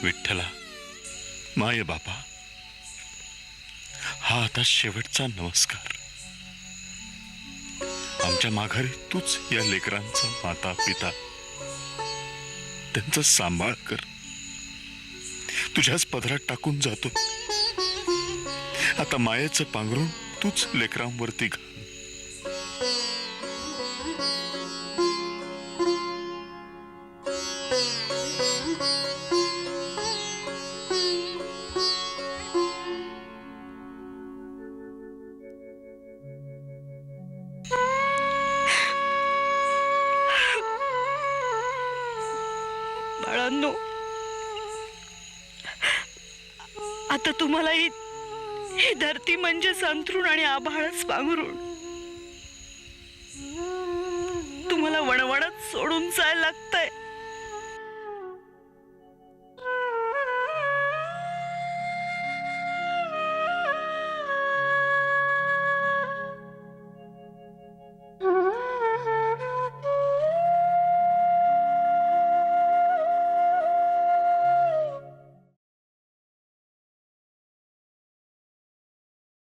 विठ्ठला, माय बापा, हा आता शेवटचा नमस्कार. आमच्या माघारी तूच या लेकरांचा माता पिता, त्यांचा सांभाळ कर. तुझ्याच पदरात टाकून जातो. आता मायेचं पांघरून तूच लेकरांवरती घाल. बाळांनो, आता तुम्हाला ही धरती म्हणजे संतरून आणि आभाळच पांघरून. तुम्हाला वणवणच सोडून जायला लागतंय.